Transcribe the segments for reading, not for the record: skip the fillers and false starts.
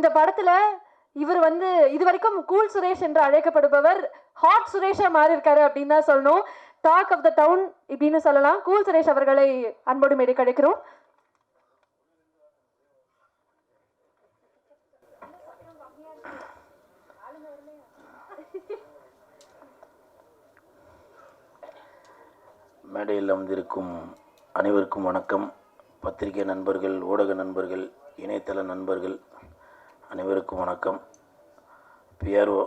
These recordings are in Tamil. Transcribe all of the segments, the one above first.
இந்த படத்துல இவர் இது வரைக்கும் கூல் சுரேஷ் என்று அழைக்கப்படுபவர் ஹாட் சுரேஷா மாறி இருக்காரு அப்படின்னு தான் சொல்லணும். டாக் ஆஃப் த டவுன் இப்படின்னு சொல்லலாம். கூல் சுரேஷ் அவர்களை அன்போடு மேடை கிடைக்கிறோம். மேடையில் அமர்ந்திருக்கும் அனைவருக்கும் வணக்கம். பத்திரிகை நண்பர்கள், ஊடக நண்பர்கள், இணையதள நண்பர்கள் அனைவருக்கும் வணக்கம். PRO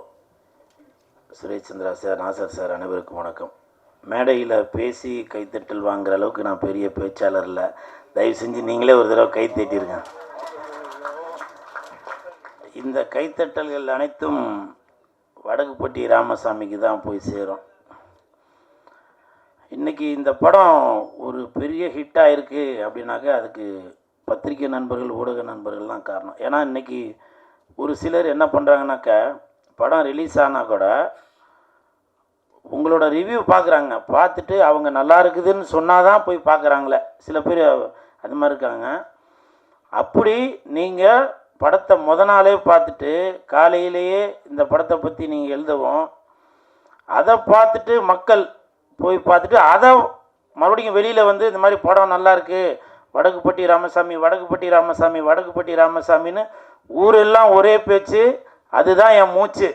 Suresh Chandra sir, Nassar sir அனைவருக்கும் வணக்கம். மேடையில் பேசி கைத்தட்டல் வாங்குகிற அளவுக்கு நான் பெரிய பேச்சாளர் இல்லை. தயவு செஞ்சு நீங்களே ஒரு தடவை கை தட்டிருங்க. இந்த கைத்தட்டல்கள் அனைத்தும் வடக்குப்பட்டி ராமசாமிக்கு தான் போய் சேரும். இன்றைக்கி இந்த படம் ஒரு பெரிய ஹிட்டாக இருக்குது அப்படின்னாக்கா அதுக்கு பத்திரிகை நண்பர்கள், ஊடக நண்பர்கள் தான் காரணம். ஏன்னா இன்றைக்கி ஒரு சிலர் என்ன பண்ணுறாங்கனாக்கா, படம் ரிலீஸ் ஆனால் கூட உங்களோட ரிவ்யூ பார்க்குறாங்க, பார்த்துட்டு அவங்க நல்லா இருக்குதுன்னு சொன்னால் தான் போய் பார்க்குறாங்களே. சில பேர் அது மாதிரி இருக்காங்க. அப்படி நீங்கள் படத்தை நாளே பார்த்துட்டு காலையிலேயே இந்த படத்தை பற்றி நீங்கள் எழுதவும், அதை பார்த்துட்டு மக்கள் போய் பார்த்துட்டு அதை மறுபடியும் வெளியில் இந்த மாதிரி படம் நல்லாயிருக்கு, வடக்குப்பட்டி ராமசாமி, வடக்குப்பட்டி ராமசாமி, வடக்குப்பட்டி ராமசாமின்னு ஊரெல்லாம் ஒரே பேச்சு, அதுதான் என் மூச்சு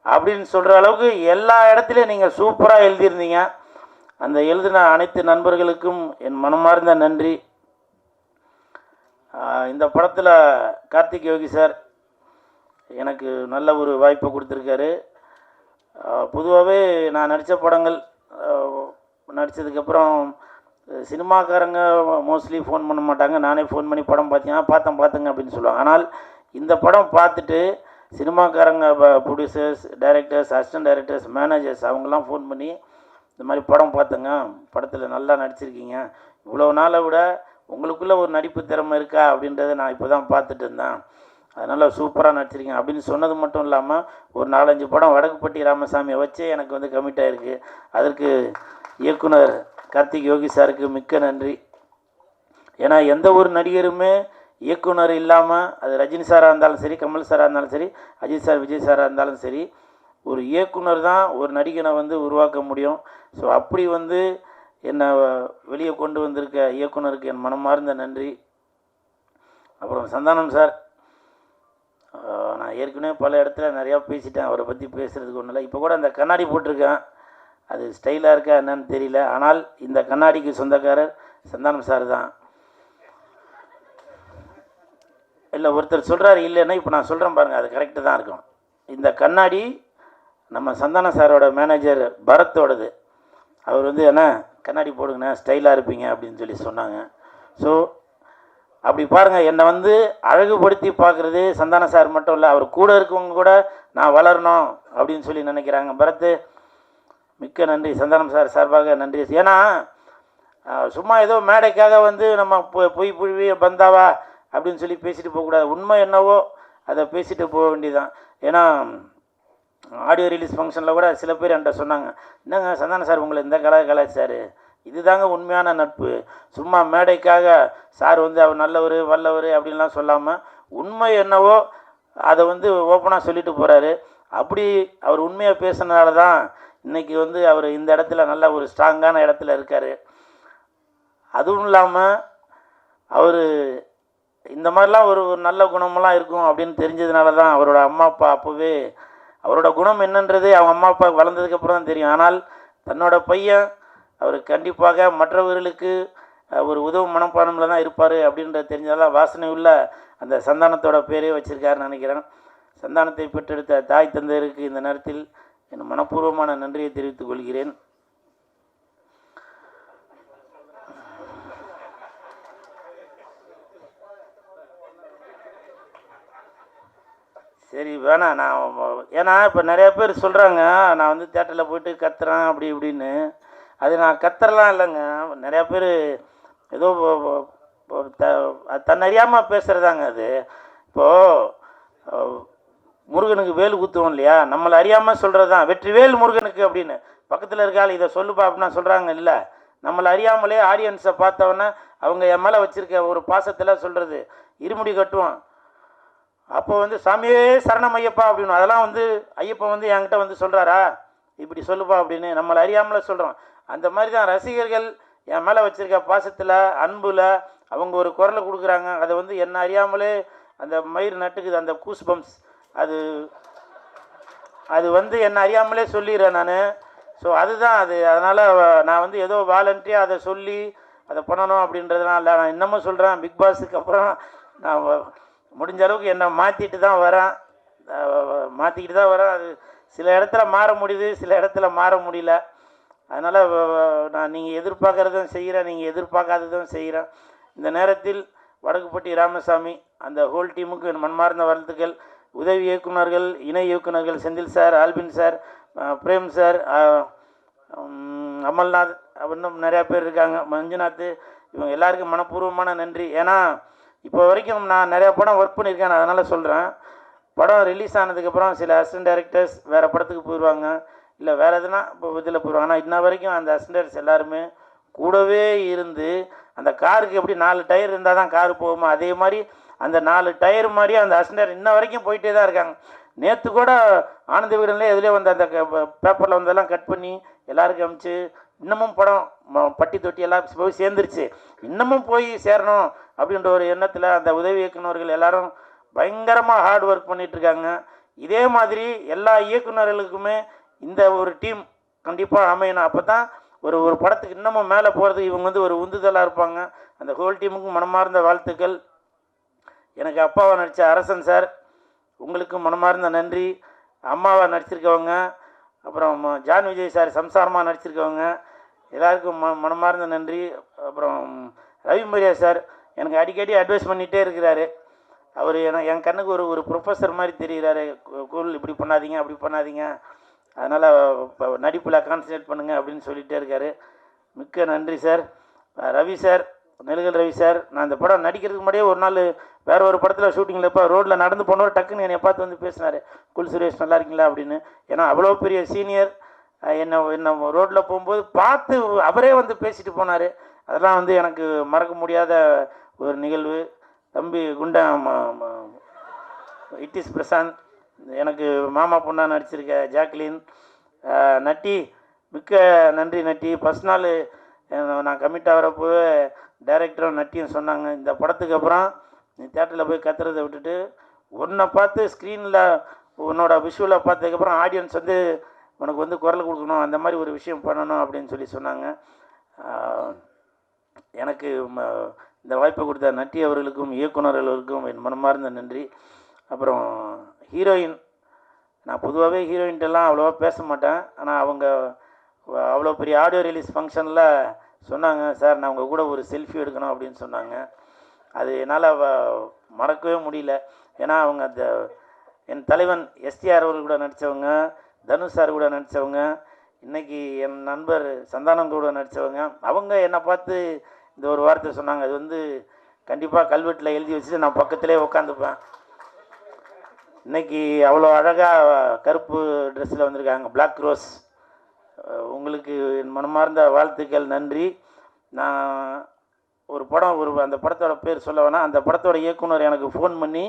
அப்படின்னு சொல்கிற அளவுக்கு எல்லா இடத்துலையும் நீங்கள் சூப்பராக எழுதியிருந்தீங்க. அந்த எழுதின அனைத்து நண்பர்களுக்கும் என் மனமார்ந்த நன்றி. இந்த படத்தில் கார்த்திக் யோகி சார் எனக்கு நல்ல ஒரு வாய்ப்பை கொடுத்துருக்காரு. பொதுவாகவே நான் நடித்த படங்கள் நடித்ததுக்கப்புறம் சினிமாக்காரங்க மோஸ்ட்லி ஃபோன் பண்ண மாட்டாங்க. நானே ஃபோன் பண்ணி படம் பார்த்துங்க அப்படின்னு சொல்லுவாங்க. ஆனால் இந்த படம் பார்த்துட்டு சினிமாக்காரங்க, producers, directors, assistant directors, managers அவங்கெல்லாம் ஃபோன் பண்ணி இந்த மாதிரி படம் பார்த்துங்க, படத்தில் நல்லா நடிச்சிருக்கீங்க, இவ்வளோ நாளை விட உங்களுக்குள்ளே ஒரு நடிப்பு திறமை இருக்கா அப்படின்றத நான் இப்போ தான் பார்த்துட்டு இருந்தேன், அதனால் சூப்பராக நடிச்சிருக்கீங்க அப்படின்னு சொன்னது மட்டும் இல்லாமல் ஒரு 4-5 படம் வடக்குப்பட்டி ராமசாமியை வச்சே எனக்கு கமிட் ஆகிருக்கு. அதற்கு இயக்குனர் கார்த்திக் யோகி சாருக்கு மிக்க நன்றி. ஏன்னா எந்த ஒரு நடிகருமே இயக்குனர் இல்லாமல், அது ரஜினி சாராக இருந்தாலும் சரி, கமல் சாராக இருந்தாலும் சரி, அஜித் சார், விஜய் சாராக இருந்தாலும் சரி, ஒரு இயக்குனர் தான் ஒரு நடிகனை உருவாக்க முடியும். ஸோ அப்படி என்னை வெளியே கொண்டு வந்திருக்க இயக்குனருக்கு என் மனமார்ந்த நன்றி. அப்புறம் சந்தானம் சார், நான் ஏற்கனவே பல இடத்துல நிறையா பேசிட்டேன், அவரை பற்றி பேசுகிறதுக்கு ஒன்றும் இல்லை. இப்போ கூட அந்த கண்ணாடி போட்டிருக்கேன், அது ஸ்டைலாக இருக்கா என்னன்னு தெரியல, ஆனால் இந்த கண்ணாடிக்கு சொந்தக்காரர் சந்தானம் சார் தான். இல்லை ஒருத்தர் சொல்கிறாரு இல்லைன்னா, இப்போ நான் சொல்கிறேன் பாருங்கள், அது கரெக்டு தான் இருக்கும். இந்த கண்ணாடி நம்ம சந்தானம் சாரோட மேனேஜர் பரத்தோடது. அவர் என்ன கண்ணாடி போடுங்கண்ணே, ஸ்டைலாக இருப்பீங்க அப்படின்னு சொல்லி சொன்னாங்க. ஸோ அப்படி பாருங்கள், என்னை அழகுபடுத்தி பார்க்குறது சந்தானம் சார் மட்டும் இல்லை, அவர் கூட இருக்கவங்க கூட நான் வளரணும் அப்படின்னு சொல்லி நினைக்கிறாங்க. பரத்து, மிக்க நன்றி. சந்தானம் சார் சார்பாக நன்றி. ஏன்னா சும்மா ஏதோ மேடைக்காக நம்ம பொய் புழுவி பந்தாவா அப்படின்னு சொல்லி பேசிட்டு போகக்கூடாது. உண்மை என்னவோ அதை பேசிட்டு போக வேண்டியதுதான். ஏன்னா ஆடியோ ரிலீஸ் ஃபங்க்ஷனில் கூட சில பேர் என்கிட்ட சொன்னாங்க, என்னங்க சந்தானம் சார் உங்களை இந்த கலாச்சாரு, இதுதாங்க உண்மையான நட்பு. சும்மா மேடைக்காக சார் அவர் நல்லவர் வல்லவர் அப்படின்லாம் சொல்லாமல் உண்மை என்னவோ அதை ஓப்பனாக சொல்லிட்டு போகிறாரு. அப்படி அவர் உண்மையாக பேசுனதால தான் இன்றைக்கி அவர் இந்த இடத்துல நல்ல ஒரு ஸ்ட்ராங்கான இடத்துல இருக்கார். அதுவும் இல்லாமல் அவர் இந்த மாதிரிலாம் ஒரு நல்ல குணமெல்லாம் இருக்கும் அப்படின்னு தெரிஞ்சதுனால தான் அவரோட அம்மா அப்பா அப்போவே அவரோட குணம் என்னன்றது அவங்க அம்மா அப்பா வளர்ந்ததுக்கப்புறம் தான் தெரியும். ஆனால் தன்னோட பையன் அவர் கண்டிப்பாக மற்றவர்களுக்கு ஒரு உதவும் மனப்பான்மையில் தான் இருப்பார் அப்படின்றது தெரிஞ்சதால் வாசனை உள்ள அந்த சந்தானத்தோட பேரே வச்சுருக்காருன்னு நினைக்கிறேன். சந்தானத்தை பெற்றெடுத்த தாய் தந்தையருக்கு இந்த நேரத்தில் என் மனப்பூர்வமான நன்றியை தெரிவித்துக் கொள்கிறேன். சரி வேணாம், நான் ஏன்னா இப்போ நிறையா பேர் சொல்கிறாங்க நான் தேட்டரில் போய்ட்டு கத்துறேன் அப்படி இப்படின்னு. அது நான் கத்துறலாம் இல்லைங்க. நிறையா பேர் ஏதோ தன்னறியாமல் பேசுகிறதாங்க அது. இப்போது முருகனுக்கு வேல் குத்துவோம் இல்லையா, நம்மளை அறியாமல் சொல்கிறது தான் வெற்றிவேல் முருகனுக்கு அப்படின்னு. பக்கத்தில் இருக்காள் இதை சொல்லுப்பா அப்படின்னா சொல்கிறாங்க இல்லை, நம்மளை அறியாமலே ஆடியன்ஸை பார்த்தவொன்னே அவங்க என் மேலே வச்சுருக்க ஒரு பாசத்தில் சொல்கிறது. இருமுடி கட்டுவோம், அப்போ வந்து சாமியே சரணம் ஐயப்பா அப்படின்னு அதெல்லாம் வந்து ஐயப்பா வந்து என்கிட்ட வந்து சொல்கிறாரா இப்படி சொல்லுப்பா அப்படின்னு நம்மளை அறியாமலே சொல்கிறோம். அந்த மாதிரி தான் ரசிகர்கள் என் மேலே வச்சுருக்க பாசத்தில் அன்பில் அவங்க ஒரு குரலை கொடுக்குறாங்க. அதை வந்து என்ன அறியாமலே அந்த மயிர் நட்டுக்குது, அந்த கூஸ் பம்ப்ஸ், அது அது வந்து என்ன அறியாமலே சொல்லிடுறேன் நான். ஸோ அதுதான் அது. அதனால் நான் வந்து ஏதோ வாலண்டியாக அதை சொல்லி அதை பண்ணணும் அப்படின்றதுனால நான் இன்னமும் சொல்கிறேன், பிக் பாஸுக்கு அப்புறம் நான் முடிஞ்ச அளவுக்கு என்னை மாற்றிட்டு தான் வரேன், மாற்றிக்கிட்டு தான் வரேன். அது சில இடத்துல மாற முடியுது, சில இடத்துல மாற முடியல. அதனால் நான் நீங்கள் எதிர்பார்க்குறதும் செய்கிறேன், நீங்கள் எதிர்பார்க்காததும் செய்கிறேன். இந்த நேரத்தில் வடக்குப்பட்டி ராமசாமி அந்த ஹோல் டீமுக்கு என் மன்மார்ந்த வாழ்த்துக்கள். உதவி இயக்குநர்கள், இணை இயக்குநர்கள் Senthil sir, Albin sir, Prem sir, Amalnath, இன்னும் நிறையா பேர் இருக்காங்க, மஞ்சுநாத், இவங்க எல்லாருக்கும் மனப்பூர்வமான நன்றி. ஏன்னா இப்போ வரைக்கும் நான் நிறையா படம் ஒர்க் பண்ணியிருக்கேன், நான் அதனால் சொல்கிறேன். படம் ரிலீஸ் ஆனதுக்கப்புறம் சில அசிஸ்டன்ட் டைரக்டர்ஸ் வேறு படத்துக்கு போயிடுவாங்க, இல்லை வேறு எதுனா இப்போ இதில் போயிடுவாங்க. ஆனால் இன்ன வரைக்கும் அந்த அசிஸ்டன்ட் டைரக்டர்ஸ் எல்லாருமே கூடவே இருந்து அந்த காருக்கு எப்படி 4 டயர் இருந்தால் தான் காரு போகுமோ அதே மாதிரி அந்த 4 டயர் மாதிரியே அந்த அசிஸ்டன்ட் இன்ன வரைக்கும் போயிட்டே தான் இருக்காங்க. நேற்று கூட ஆனந்த வீடன்லேயே எதுலேயே வந்து அந்த பேப்பரில் வந்தெல்லாம் கட் பண்ணி எல்லாருக்கும் அனுப்பிச்சு இன்னமும் படம் பட்டி தொட்டி எல்லாம் போய் சேர்ந்துருச்சு. இன்னமும் போய் சேரணும் அப்படின்ற ஒரு எண்ணத்தில் அந்த உதவி இயக்குநர்கள் எல்லாரும் பயங்கரமாக ஹார்ட் ஒர்க் பண்ணிகிட்ருக்காங்க. இதே மாதிரி எல்லா இயக்குநர்களுக்குமே இந்த ஒரு டீம் கண்டிப்பாக அமையணும். அப்போ தான் ஒரு படத்துக்கு இன்னமும் மேலே போகிறதுக்கு இவங்க வந்து ஒரு உந்துதலாக இருப்பாங்க. அந்த ஹோல் டீமுக்கும் மனமார்ந்த வாழ்த்துக்கள். எனக்கு அப்பாவை நடித்த அரசன் சார், உங்களுக்கு மனமார்ந்த நன்றி. அம்மாவை நடிச்சிருக்கவங்க, அப்புறம் ஜான் விஜய் சார் சம்சாரமாக நடிச்சிருக்கவங்க எல்லாருக்கும் மனமார்ந்த நன்றி. அப்புறம் ரவி மரியா சார் எனக்கு அடிக்கடி அட்வைஸ் பண்ணிகிட்டே இருக்கிறாரு. அவர் என் கண்ணுக்கு ஒரு ப்ரொஃபஸர் மாதிரி தெரிகிறாரு. கூல் இப்படி பண்ணாதீங்க, அப்படி பண்ணாதீங்க, அதனால் நடிப்பில் கான்சன்ட்ரேட் பண்ணுங்கள் அப்படின்னு சொல்லிகிட்டே இருக்கார். மிக்க நன்றி சார். ரவி சார், நெல்கல் ரவி சார், நான் இந்த படம் நடிக்கிறதுக்கு முன்னாடியே ஒரு நாள் வேறு ஒரு படத்தில் ஷூட்டிங்கில் இப்போ ரோட்டில் நடந்து போனவர் டக்குன்னு என்னை பார்த்து வந்து பேசினார், குல் சுரேஷ் நல்லா இருக்கீங்களா அப்படின்னு. ஏன்னா அவ்வளோ பெரிய சீனியர், என்ன ரோட்டில் போகும்போது பார்த்து அவரே வந்து பேசிட்டு போனார். அதெல்லாம் வந்து எனக்கு மறக்க முடியாத ஒரு நிகழ்வு. தம்பி குண்டா இட்டிஸ் பிரசாந்த், எனக்கு மாமா பொண்ணாக நடிச்சிருக்க ஜாக்லின், நட்டி, மிக்க நன்றி நட்டி. ஃபஸ்ட் நாள் நான் கமிட் ஆகிறப்போ டைரக்டரும் நட்டியும் சொன்னாங்க, இந்த படத்துக்கு அப்புறம் நீ தேட்டரில் போய் கத்துறதை விட்டுட்டு உன்னை பார்த்து ஸ்க்ரீனில் உன்னோட விஷுவலை பார்த்ததுக்கப்புறம் ஆடியன்ஸ் வந்து உனக்கு வந்து குரல் கொடுக்கணும், அந்த மாதிரி ஒரு விஷயம் பண்ணணும் அப்படின்னு சொல்லி சொன்னாங்க. எனக்கு இந்த வாய்ப்பை கொடுத்த நட்டி அவர்களுக்கும் இயக்குநர்களுக்கும் என் மனமார்ந்த நன்றி. அப்புறம் ஹீரோயின், நான் பொதுவாகவே ஹீரோயின்ட்டெல்லாம் அவ்வளோவா பேச மாட்டேன். ஆனால் அவங்க அவ்வளோ பெரிய ஆடியோ ரிலீஸ் ஃபங்க்ஷனில் சொன்னாங்க, சார் நான் உங்கள் கூட ஒரு செல்ஃபி எடுக்கணும் அப்படின்னு சொன்னாங்க. அது என்னால் மறக்கவே முடியல. ஏன்னா அவங்க அந்த என் தலைவன் எஸ்டிஆர் அவர்கள் கூட நடித்தவங்க, தனுஷ் சார் கூட நடித்தவங்க, இன்றைக்கி என் நண்பர் சந்தானம் கூட நடித்தவங்க. அவங்க என்னை பார்த்து இந்த ஒரு வார்த்தை சொன்னாங்க, அது வந்து கண்டிப்பாக கல்வெட்டில் எழுதி வச்சுட்டு நான் பக்கத்திலே உட்காந்துப்பேன். இன்றைக்கி அவ்வளோ அழகாக கருப்பு ட்ரெஸ்ஸில் வந்திருக்காங்க, பிளாக் ரோஸ். உங்களுக்கு என் மனமார்ந்த வாழ்த்துக்கள், நன்றி. நான் ஒரு படம் அந்த படத்தோட பேர் சொல்ல வேணாம், அந்த படத்தோட இயக்குனர் எனக்கு ஃபோன் பண்ணி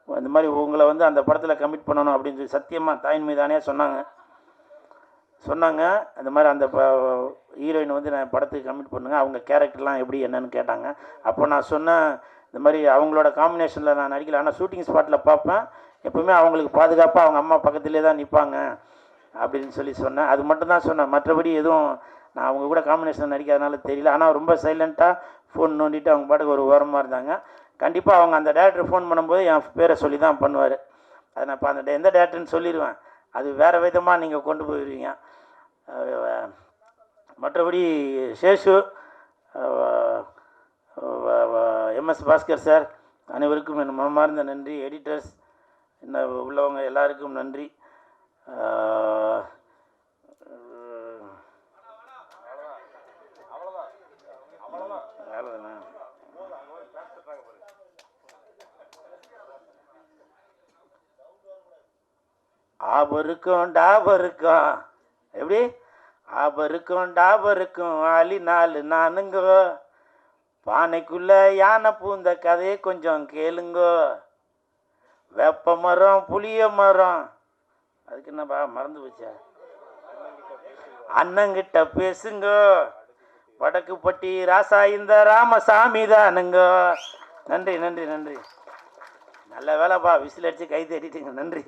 இந்த மாதிரி உங்களை வந்து அந்த படத்தில் கமிட் பண்ணணும் அப்படின்னு சொல்லி சத்தியமாக தாயின் மீதானே சொன்னாங்க. அந்த மாதிரி அந்த ஹீரோயின் வந்து நான் படத்துக்கு கமிட் பண்ணுங்க, அவங்க கேரக்டர்லாம் எப்படி என்னன்னு கேட்டாங்க. அப்போ நான் சொன்னேன், இந்த மாதிரி அவங்களோட காம்பினேஷனில் நான் நடிக்கல, ஆனால் ஷூட்டிங் ஸ்பாட்டில் பார்ப்பேன், எப்பவுமே அவங்களுக்கு பாதுகாப்பாக அவங்க அம்மா பக்கத்துலேயே தான் நிற்பாங்க அப்படின்னு சொல்லி சொன்னேன். அது மட்டும்தான் சொன்னேன், மற்றபடி எதுவும் நான் அவங்க கூட காம்பினேஷன் நடிக்காதனால தெரியல. ஆனால் ரொம்ப சைலண்ட்டாக ஃபோன் நோண்டிட்டு அவங்க பாட்டுக்கு ஒரு ஓரமாக இருந்தாங்க. கண்டிப்பாக அவங்க அந்த டேரக்டர் ஃபோன் பண்ணும்போது என் பேரை சொல்லி தான் பண்ணுவார். அதை நான் இப்போ அந்த எந்த டேரக்டர்னு சொல்லிடுவேன், அது வேறு விதமாக நீங்கள் கொண்டு போயிடுவீங்க. மற்றபடி சேஷு, எம்எஸ் பாஸ்கர் சார், அனைவருக்கும் என் மனமார்ந்த நன்றி. எடிட்டர்ஸ் என்ன உள்ளவங்க எல்லாருக்கும் நன்றி. ஆபருக்கும் டாபருக்கும் எப்படி ஆபருக்கும் டாபருக்கும் ஆளி 4 நானுங்கோ, பானைக்குள்ள யானை பூந்த கதையை கொஞ்சம் கேளுங்கோ, வேப்ப மரம் புளிய மரம், அதுக்கு என்னப்பா மறந்து போச்சா? அண்ணங்கிட்ட பேசுங்க, வடக்குப்பட்டி ராசா இந்த ராமசாமி தானுங்க. நன்றி நன்றி நன்றி. நல்ல வேலைப்பா, விசில் அடித்து கை தட்டிட்டுங்க. நன்றி.